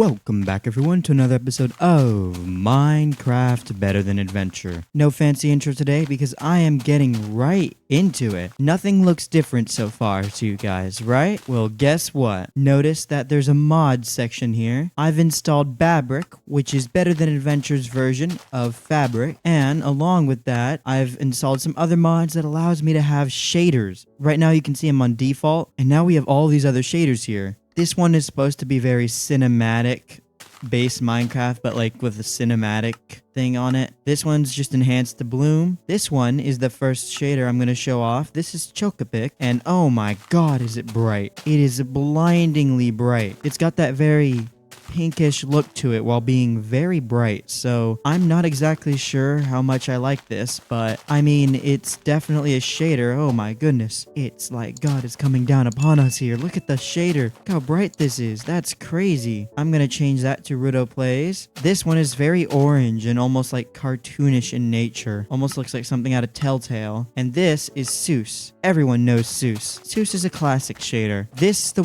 Welcome back everyone to another episode of Minecraft Better Than Adventure. No fancy intro today because I am getting right into it. Nothing looks different so far to you guys, right? Well, guess what? Notice that there's a mod section here. I've installed Fabric, which is Better Than Adventure's version of Fabric, and along with that, I've installed some other mods that allows me to have shaders. Right now you can see them on default, and now we have all these other shaders here. This one is supposed to be very cinematic based Minecraft, but like with a cinematic thing on it. This one's just enhanced to bloom. This one is the first shader I'm going to show off. This is Chocopic, and oh my god, is it bright. It is blindingly bright. It's got that very pinkish look to it while being very bright, so I'm not exactly sure how much I like this, but I mean, it's definitely a shader. Oh my goodness, it's like God is coming down upon us here. Look at the shader. Look how bright this is. That's crazy. I'm gonna change that to Rudo Plays. This one is very orange and almost like cartoonish in nature. Almost looks like something out of Telltale. And this is Seuss. Everyone knows Seuss. Seuss is a classic shader. This is the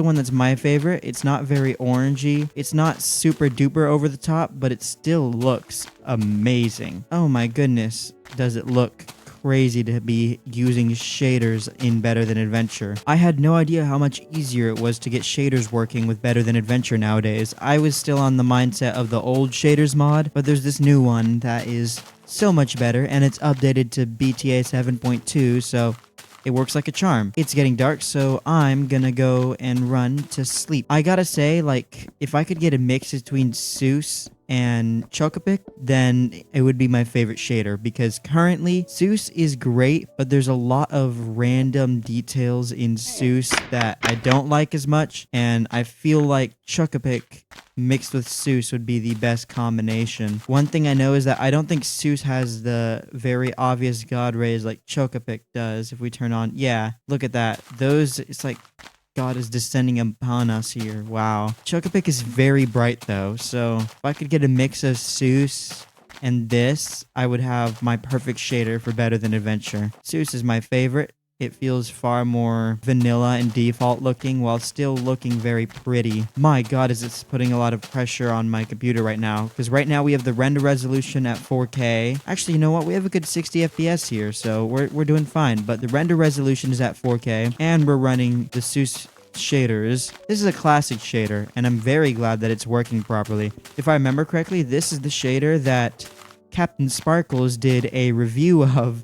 one that's my favorite. It's not very orangey. It's not super duper over the top, but it still looks amazing. Oh my goodness, does it look crazy to be using shaders in Better Than Adventure. I had no idea how much easier it was to get shaders working with Better Than Adventure nowadays. I was still on the mindset of the old shaders mod, but there's this new one that is so much better, and it's updated to BTA 7.2, so it works like a charm. It's getting dark, so I'm gonna go and run to sleep. I gotta say, like, if I could get a mix between Seuss and Chocopic, then it would be my favorite shader, because currently Seuss is great, but there's a lot of random details in Seuss that I don't like as much, and I feel like Chocopic mixed with Seuss would be the best combination. One thing I know is that I don't think Seuss has the very obvious god rays like Chocopic does. If we turn on, yeah, look at that. Those, it's like God is descending upon us here. Wow. Chocopic is very bright though, so if I could get a mix of Seuss and this, I would have my perfect shader for Better Than Adventure. Seuss is my favorite. It feels far more vanilla and default looking while still looking very pretty. My god, is this putting a lot of pressure on my computer right now, because right now we have the render resolution at 4K. Actually, you know what? We have a good 60 FPS here, so we're doing fine, but the render resolution is at 4K, and we're running the Seuss shaders. This is a classic shader, and I'm very glad that it's working properly. If I remember correctly, this is the shader that Captain Sparkles did a review of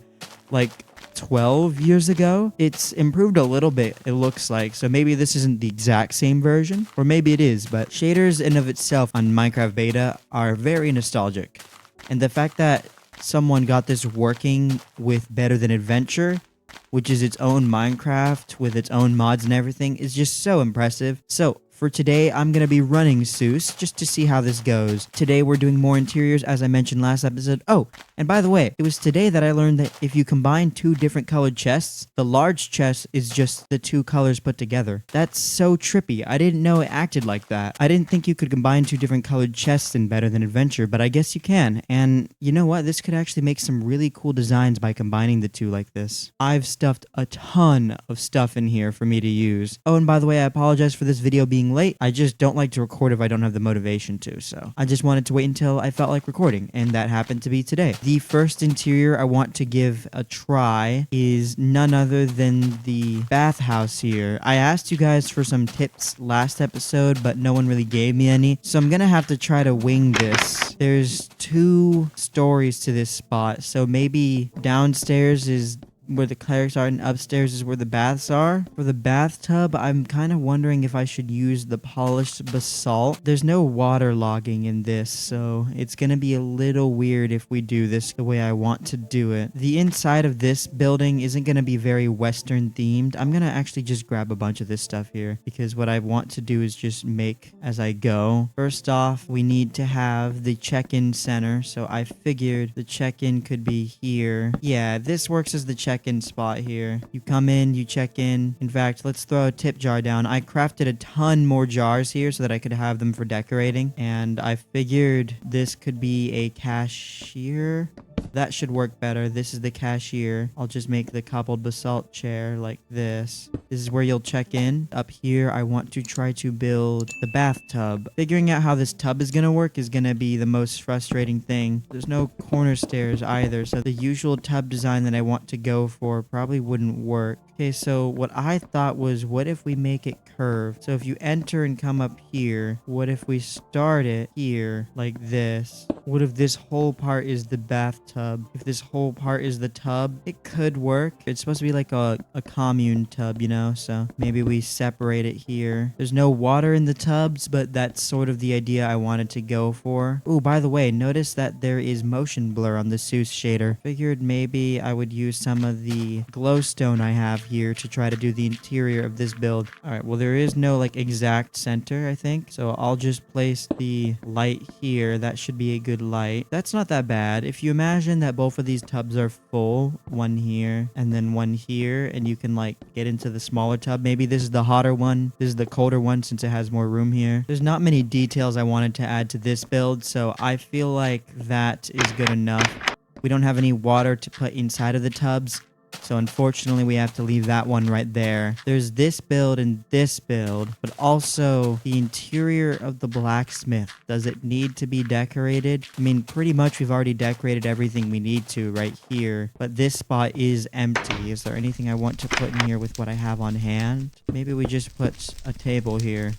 like 12 years ago. It's improved a little bit, it looks like, so maybe this isn't the exact same version, or maybe it is, but shaders in of itself on Minecraft beta are very nostalgic, and the fact that someone got this working with Better Than Adventure, which is its own Minecraft with its own mods and everything, is just so impressive. So for today, I'm going to be running Seuss just to see how this goes. Today, we're doing more interiors, as I mentioned last episode. Oh, and by the way, it was today that I learned that if you combine two different colored chests, the large chest is just the two colors put together. That's so trippy. I didn't know it acted like that. I didn't think you could combine two different colored chests in Better Than Adventure, but I guess you can. And you know what? This could actually make some really cool designs by combining the two like this. I've stuffed a ton of stuff in here for me to use. Oh, and by the way, I apologize for this video being late. I just don't like to record if I don't have the motivation to, so I just wanted to wait until I felt like recording, and that happened to be today. The first interior I want to give a try is none other than the bathhouse here. I asked you guys for some tips last episode, but no one really gave me any, so I'm gonna have to try to wing this. There's 2 stories to this spot, so maybe downstairs is where the clerics are and upstairs is where the baths are. For the bathtub, I'm kind of wondering if I should use the polished basalt. There's no water logging in this, so it's gonna be a little weird if we do this the way I want to do it. The inside of this building isn't gonna be very Western themed. I'm gonna actually just grab a bunch of this stuff here, because what I want to do is just make as I go. First off, we need to have the check-in center, so I figured the check-in could be here. Yeah, this works as the check-in spot here. You come in, you check in. In fact, let's throw a tip jar down. I crafted a ton more jars here so that I could have them for decorating, and I figured this could be a cashier. That should work better. This is the cashier. I'll just make the cobbled basalt chair like this. This is where you'll check in. Up here, I want to try to build the bathtub. Figuring out how this tub is gonna work is gonna be the most frustrating thing. There's no corner stairs either, so the usual tub design that I want to go for probably wouldn't work. Okay, so what I thought was, what if we make it curved? So if you enter and come up here, what if we start it here like this? What if this whole part is the bathtub? If this whole part is the tub, it could work. It's supposed to be like a commune tub, you know? So maybe we separate it here. There's no water in the tubs, but that's sort of the idea I wanted to go for. Oh, by the way, notice that there is motion blur on the Seuss shader. Figured maybe I would use some of the glowstone I have here to try to do the interior of this build. All right, well, there is no like exact center, I think. So I'll just place the light here. That should be a good light. That's not that bad. If you imagine that both of these tubs are full, one here and then one here, and you can like get into the smaller tub. Maybe this is the hotter one. This is the colder one since it has more room here. There's not many details I wanted to add to this build, so I feel like that is good enough. We don't have any water to put inside of the tubs, so unfortunately we have to leave that one right there. There's this build and this build, but also the interior of the blacksmith. Does it need to be decorated? I mean, pretty much we've already decorated everything we need to right here, but this spot is empty. Is there anything I want to put in here with what I have on hand? Maybe we just put a table here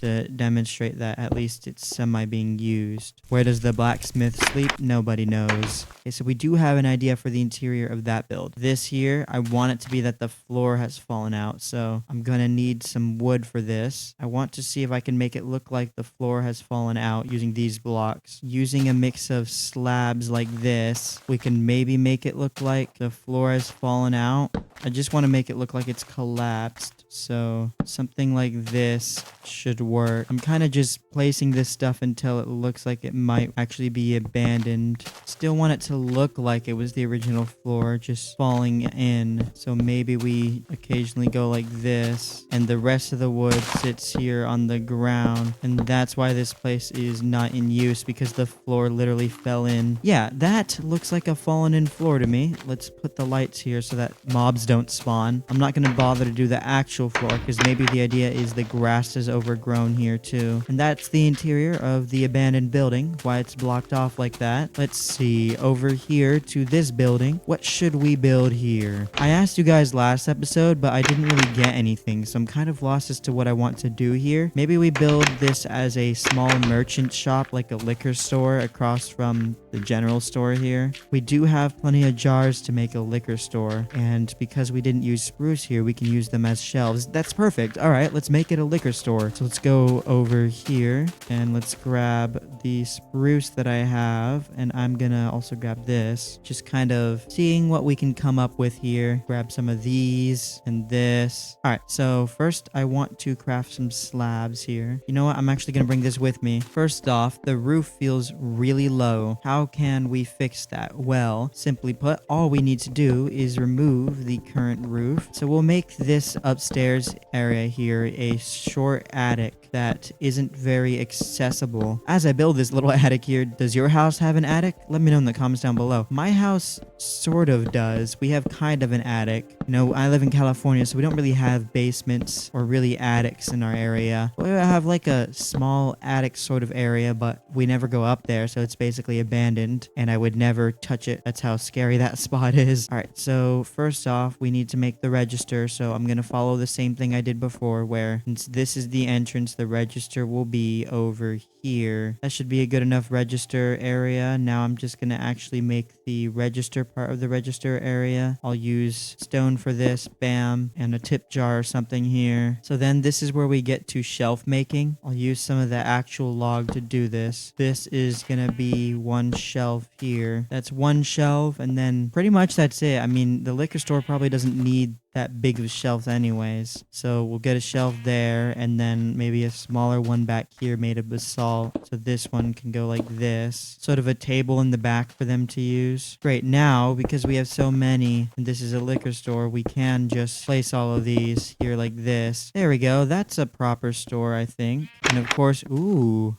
to demonstrate that at least it's semi being used. Where does the blacksmith sleep? Nobody knows. Okay, so we do have an idea for the interior of that build. This here, I want it to be that the floor has fallen out, so I'm gonna need some wood for this. I want to see if I can make it look like the floor has fallen out using these blocks. Using a mix of slabs like this, we can maybe make it look like the floor has fallen out. I just want to make it look like it's collapsed, so something like this should work. I'm kind of just placing this stuff until it looks like it might actually be abandoned. Still want it to look like it was the original floor just falling in, so maybe we occasionally go like this and the rest of the wood sits here on the ground, and that's why this place is not in use, because the floor literally fell in. Yeah, that looks like a fallen in floor to me. Let's put the lights here so that mobs don't spawn. I'm not going to bother to do the actual floor because maybe the idea is the grass is overgrown here too. And that's the interior of the abandoned building, why it's blocked off like that. Let's see, over here to this building, what should we build here? I asked you guys last episode, but I didn't really get anything, so I'm kind of lost as to what I want to do here. Maybe we build this as a small merchant shop, like a liquor store across from the general store here. We do have plenty of jars to make a liquor store, and because we didn't use spruce here, we can use them as shelves. That's perfect. All right, let's make it a liquor store. So let's go over here and let's grab the spruce that I have, and I'm gonna also grab this, just kind of seeing what we can come up with here. Grab some of these and this. All right, so first I want to craft some slabs here. You know what? I'm actually gonna bring this with me. First off, the roof feels really low. How can we fix that? Well, simply put, all we need to do is remove the current roof. So we'll make this upstairs area here a short attic that isn't very accessible. As I build this little attic here, does your house have an attic? Let me know in the comments down below. My house sort of does. We have kind of an attic. You know, I live in California, so we don't really have basements or really attics in our area. We have like a small attic sort of area, but we never go up there, so it's basically abandoned, and I would never touch it. That's how scary that spot is. All right, so first off, we need to make the register, so I'm gonna follow the same thing I did before, where since this is the entrance, the register will be over here. That should be a good enough register area. Now I'm just gonna actually make the register part of the register area. I'll use stone for this, bam, and a tip jar or something here. So then this is where we get to shelf making. I'll use some of the actual log to do this. This is gonna be one shelf here. That's one shelf, and then pretty much that's it. I mean, the liquor store probably doesn't need that big of shelves anyways, so we'll get a shelf there, and then maybe a smaller one back here made of basalt, so this one can go like this, sort of a table in the back for them to use. Great. Now because we have so many and this is a liquor store, we can just place all of these here like this. There we go. That's a proper store, I think. And of course, ooh,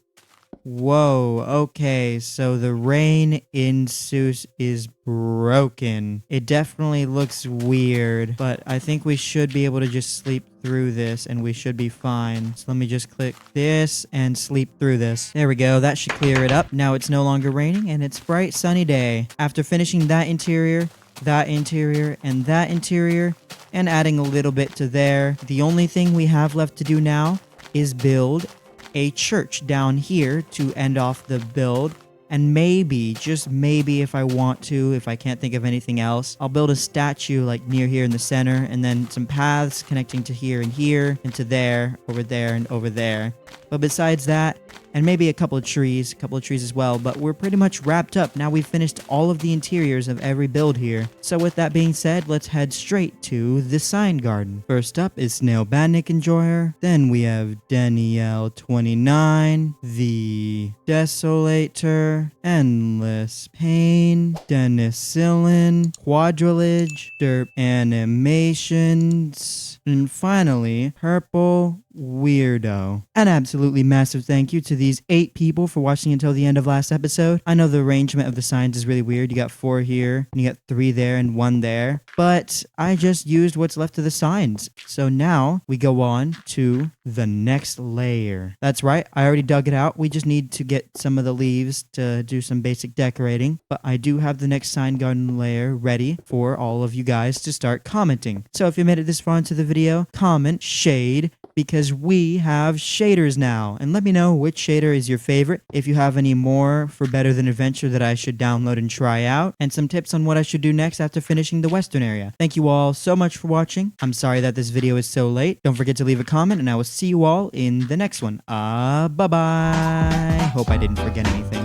Whoa, okay, so the rain in Seuss is broken. It definitely looks weird, but I think we should be able to just sleep through this and we should be fine. So let me just click this and sleep through this. There we go, that should clear it up. Now it's no longer raining and it's bright sunny day. After finishing that interior, and that interior, and adding a little bit to there, the only thing we have left to do now is build a church down here to end off the build. And maybe, just maybe if I want to, if I can't think of anything else, I'll build a statue like near here in the center, and then some paths connecting to here, and to there, and over there. But besides that, and maybe a couple of trees as well, but we're pretty much wrapped up. Now we've finished all of the interiors of every build here. So with that being said, let's head straight to the sign garden. First up is Snail Bandnik Enjoyer. Then we have Danielle29, the Desolator, Endless Pain, Denisillin, Quadrilige, Derp Animations, and finally, Purple Weirdo. An absolutely massive thank you to these 8 people for watching until the end of last episode. I know the arrangement of the signs is really weird. You got 4 here, and you got 3 there, and 1 there. But I just used what's left of the signs. So now we go on to the next layer. That's right, I already dug it out. We just need to get some of the leaves to do some basic decorating. But I do have the next sign garden layer ready for all of you guys to start commenting. So if you made it this far into the video, comment shade, because we have shaders now. And let me know which shader is your favorite, if you have any more for Better Than Adventure that I should download and try out, and some tips on what I should do next after finishing the western area. Thank you all so much for watching. I'm sorry that this video is so late. Don't forget to leave a comment, and I will see you all in the next one. Bye-bye. Hope I didn't forget anything.